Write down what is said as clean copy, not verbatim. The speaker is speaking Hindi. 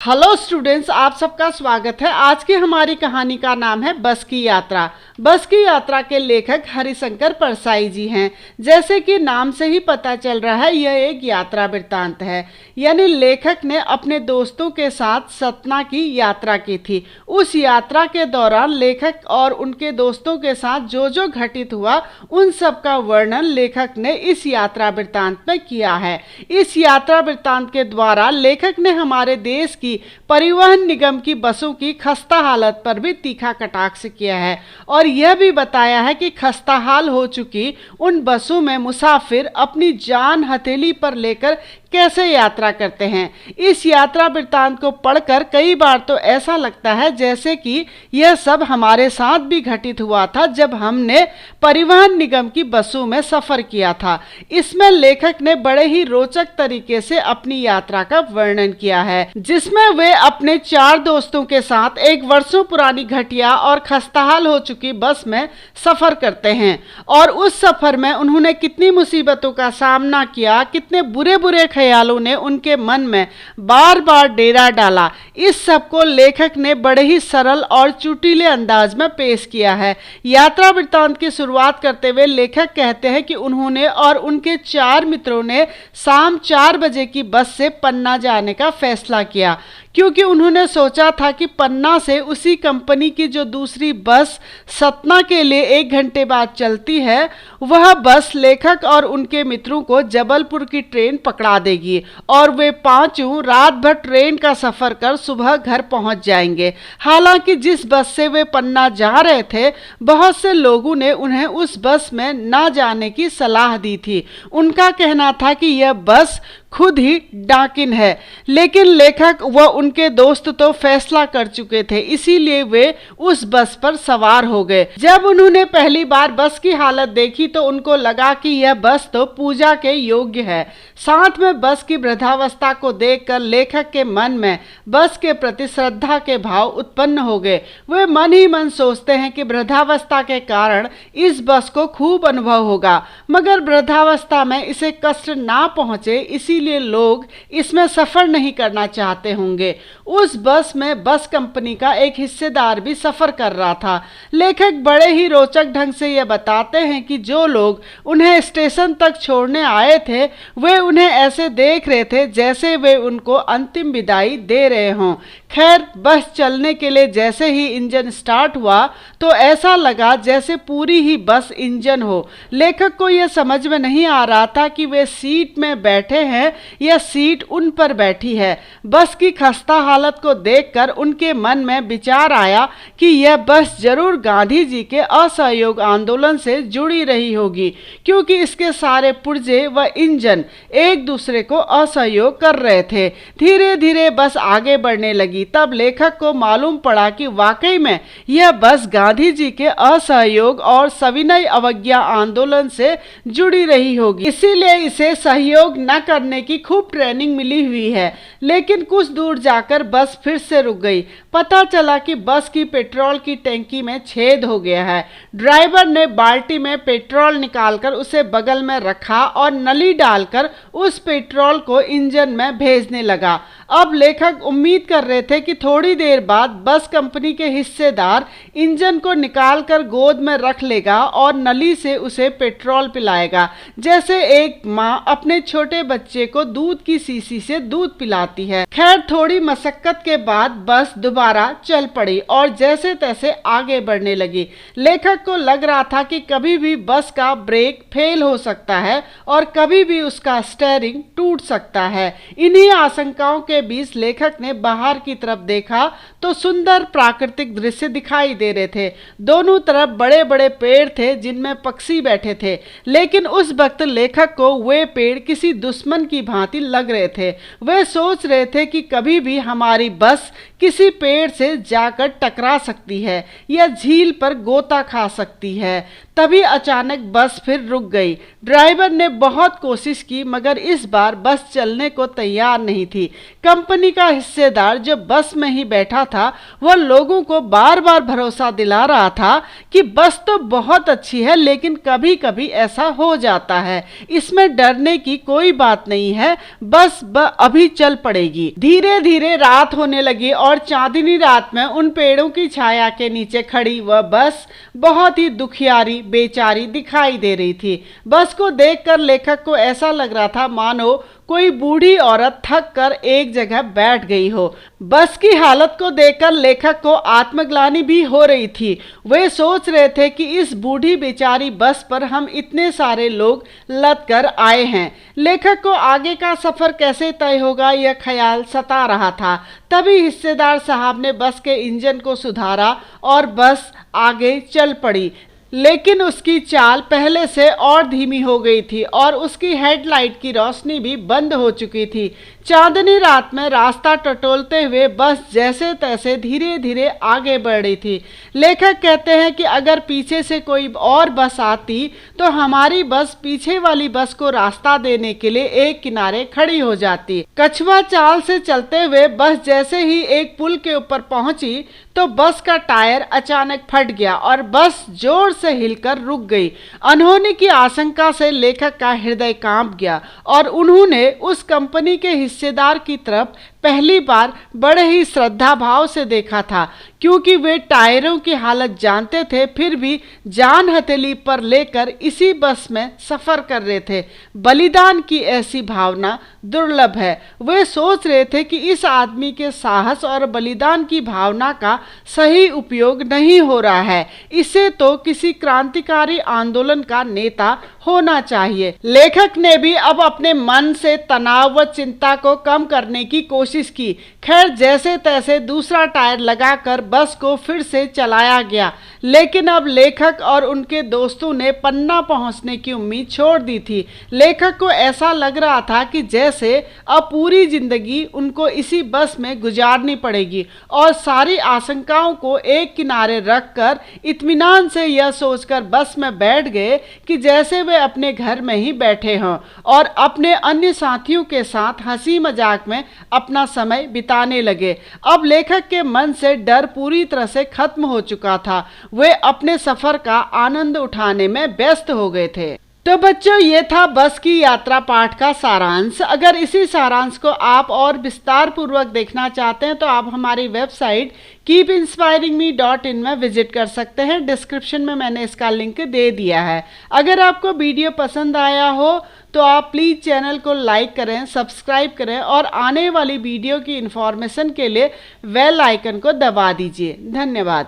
हेलो स्टूडेंट्स, आप सबका स्वागत है। आज की हमारी कहानी का नाम है बस की यात्रा। बस की यात्रा के लेखक हरिशंकर परसाई जी हैं। जैसे कि नाम से ही पता चल रहा है, यह एक यात्रा वृत्तांत है। यानी लेखक ने अपने दोस्तों के साथ सतना की यात्रा की थी। उस यात्रा के दौरान लेखक और उनके दोस्तों के साथ जो जो घटित हुआ, उन सब का वर्णन लेखक ने इस यात्रा वृत्तांत में किया है। इस यात्रा वृत्तांत के द्वारा लेखक ने हमारे देश की परिवहन निगम की बसों की खस्ता हालत पर भी तीखा कटाक्ष किया है और यह भी बताया है कि खस्ता हाल हो चुकी उन बसों में मुसाफिर अपनी जान हथेली पर लेकर कैसे यात्रा करते हैं। इस यात्रा वृत्तांत को पढ़कर कई बार तो ऐसा लगता है जैसे कि यह सब हमारे साथ भी घटित हुआ था जब हमने परिवहन निगम की बसों में सफर किया था। इसमें लेखक ने बड़े ही रोचक तरीके से अपनी यात्रा का वर्णन किया है, जिसमें वे अपने 4 दोस्तों के साथ एक वर्षों पुरानी घटिया और खस्ताहाल हो चुकी बस में सफर करते हैं और उस सफर में उन्होंने कितनी मुसीबतों का सामना किया, कितने बुरे बुरे ख्यालों ने उनके मन में बार बार डेरा डाला। इस सब को लेखक ने बड़े ही सरल और चुटीले अंदाज में पेश किया है। यात्रा वृत्तांत की शुरुआत करते हुए लेखक कहते हैं कि उन्होंने और उनके 4 मित्रों ने शाम 4 बजे की बस से पन्ना जाने का फैसला किया, क्योंकि उन्होंने सोचा था कि पन्ना से उसी कंपनी की जो दूसरी बस सतना के लिए 1 घंटे बाद चलती है, वह बस लेखक और उनके मित्रों को जबलपुर की ट्रेन पकड़ा देगी और वे पांचों रात भर ट्रेन का सफर कर सुबह घर पहुंच जाएंगे। हालांकि जिस बस से वे पन्ना जा रहे थे, बहुत से लोगों ने उन्हें उस बस में ना जाने की सलाह दी थी। उनका कहना था कि यह बस खुद ही डाकिन है, लेकिन लेखक व उनके दोस्त तो फैसला कर चुके थे, इसीलिए वे उस बस पर सवार हो गए। जब उन्होंने पहली बार बस की हालत देखी तो उनको लगा कि यह बस तो पूजा के योग्य है। साथ में बस की वृद्धावस्था को देखकर लेखक के मन में बस के प्रति श्रद्धा के भाव उत्पन्न हो गए। वे मन ही मन सोचते हैं कि वृद्धावस्था के कारण इस बस को खूब अनुभव होगा, मगर वृद्धावस्था में इसे कष्ट ना पहुंचे, इसीलिए लोग इसमें सफर नहीं करना चाहते होंगे। उस बस में बस कंपनी का एक हिस्सेदार भी सफर कर रहा था। लेखक बड़े ही रोचक ढंग से यह बताते हैं कि जो लोग उन्हें स्टेशन तक छोड़ने आए थे, वे उन्हें ऐसे देख रहे थे जैसे वे उनको अंतिम विदाई दे रहे हों। खैर, बस चलने के लिए जैसे ही इंजन स्टार्ट हुआ तो ऐसा लगा जैसे पूरी ही बस इंजन हो। लेखक को यह समझ में नहीं आ रहा था कि वे सीट में बैठे हैं या सीट उन पर बैठी है। बस की खस्ता हालत को देखकर उनके मन में विचार आया कि यह बस जरूर गांधी जी के असहयोग आंदोलन से जुड़ी रही होगी, क्योंकि इसके सारे पुर्जे व इंजन एक दूसरे को असहयोग कर रहे थे। धीरे धीरे बस आगे बढ़ने लगी। तब लेखक को मालूम पड़ा कि वाकई में यह बस गांधी जी के असहयोग और सविनय अवज्ञा आंदोलन से जुड़ी रही होगी, इसीलिए इसे सहयोग न करने की खूब ट्रेनिंग मिली हुई है। लेकिन कुछ दूर जाकर बस फिर से रुक गई। पता चला कि बस की पेट्रोल की टैंकी में छेद हो गया है। ड्राइवर ने बाल्टी में पेट्रोल निकालकर उसे बगल में रखा और नली डालकर उस पेट्रोल को इंजन में भेजने लगा। अब लेखक उम्मीद कर रहे थे कि थोड़ी देर बाद बस कंपनी के हिस्सेदार इंजन को निकालकर गोद में रख लेगा और नली से उसे पेट्रोल पिलाएगा, जैसे एक माँ अपने छोटे बच्चे को दूध की शीशी से दूध पिलाती है। खैर, थोड़ी मशक्कत के बाद बस दोबारा चल पड़ी और जैसे तैसे आगे बढ़ने लगी। लेखक को लग रहा था कि कभी भी बस का ब्रेक फेल हो सकता है और कभी भी उसका स्टीयरिंग टूट सकता है। इन्हीं आशंकाओं के बीच लेखक ने बाहर की तरफ देखा तो सुंदर प्राकृतिक दृश्य दिखाई दे रहे थे। दोनों तरफ बड़े बड़े पेड़ थे जिनमें पक्षी बैठे थे, लेकिन उस वक्त लेखक को वे पेड़ किसी दुश्मन की भांति लग रहे थे। वे सोच रहे थे कि कभी भी हमारी बस किसी पेड़ से जाकर टकरा सकती है या झील पर गोता खा सकती है। तभी अचानक बस फिर रुक गई। ड्राइवर ने बहुत कोशिश की, मगर इस बार बस चलने को तैयार नहीं थी। कंपनी का हिस्सेदार जो बस में ही बैठा था, वह लोगों को बार बार भरोसा दिला रहा था कि बस तो बहुत अच्छी है, लेकिन कभी कभी ऐसा हो जाता है, इसमें डरने की कोई बात नहीं है, बस अभी चल पड़ेगी। धीरे धीरे रात रात होने लगी और चांदनी रात में उन पेड़ों की छाया के नीचे खड़ी वह बस बहुत ही दुखियारी बेचारी दिखाई दे रही थी। बस को देखकर लेखक को ऐसा लग रहा था मानो कोई बूढ़ी औरत थक कर एक जगह बैठ गई हो। बस की हालत को देखकर लेखक को आत्मग्लानि भी हो रही थी। वे सोच रहे थे कि इस बूढ़ी बेचारी बस पर हम इतने सारे लोग लद कर आए हैं। लेखक को आगे का सफर कैसे तय होगा यह ख्याल सता रहा था। तभी हिस्सेदार साहब ने बस के इंजन को सुधारा और बस आगे चल पड़ी, लेकिन उसकी चाल पहले से और धीमी हो गई थी और उसकी हेडलाइट की रोशनी भी बंद हो चुकी थी। चांदनी रात में रास्ता टटोलते हुए बस जैसे तैसे धीरे धीरे आगे बढ़ रही थी। लेखक कहते हैं कि अगर पीछे से कोई और बस आती तो हमारी बस पीछे वाली बस को रास्ता देने के लिए एक किनारे खड़ी हो जाती। कछुआ चाल से चलते हुए बस जैसे ही एक पुल के ऊपर पहुंची तो बस का टायर अचानक फट गया और बस जोर से हिलकर रुक गई। अनहोनी की आशंका से लेखक का हृदय कांप गया और उन्होंने उस कंपनी के हिस्सेदार की तरफ पहली बार बड़े ही श्रद्धा भाव से देखा था। क्योंकि वे टायरों की हालत जानते थे, फिर भी जान हथेली पर लेकर इसी बस में सफर कर रहे थे। बलिदान की ऐसी भावना दुर्लभ है। वे सोच रहे थे कि इस आदमी के साहस और बलिदान की भावना का सही उपयोग नहीं हो रहा है। इसे तो किसी क्रांतिकारी आंदोलन का नेता होना चाहिए। लेखक ने भी अब अपने मन से तनाव व चिंता को कम करने की कोशिश की। खैर, जैसे तैसे दूसरा टायर लगाकर बस को फिर से चलाया गया, लेकिन अब लेखक और उनके दोस्तों ने पन्ना पहुंचने की उम्मीद छोड़ दी थी। लेखक को ऐसा लग रहा था कि जैसे अब पूरी जिंदगी उनको इसी बस में गुजारनी पड़ेगी और सारी आशंकाओं को एक किनारे रखकर इत्मीनान से यह सोचकर बस में बैठ गए कि जैसे वे अपने घर में ही बैठे हों और अपने अन्य साथियों के साथ हंसी मजाक में अपना समय बिताने लगे। अब लेखक के मन से डर पूरी तरह से खत्म हो चुका था। वे अपने सफर का आनंद उठाने में व्यस्त हो गए थे। तो बच्चों, ये था बस की यात्रा पाठ का सारांश। अगर इसी सारांश को आप और विस्तार पूर्वक देखना चाहते हैं तो आप हमारी वेबसाइट keepinspiringme.in में विजिट कर सकते हैं। डिस्क्रिप्शन में मैंने इसका लिंक दे दिया है। अगर आपको वीडियो पसंद आया हो तो आप प्लीज़ चैनल को लाइक करें, सब्सक्राइब करें और आने वाली वीडियो की इन्फॉर्मेशन के लिए बेल आइकन को दबा दीजिए। धन्यवाद।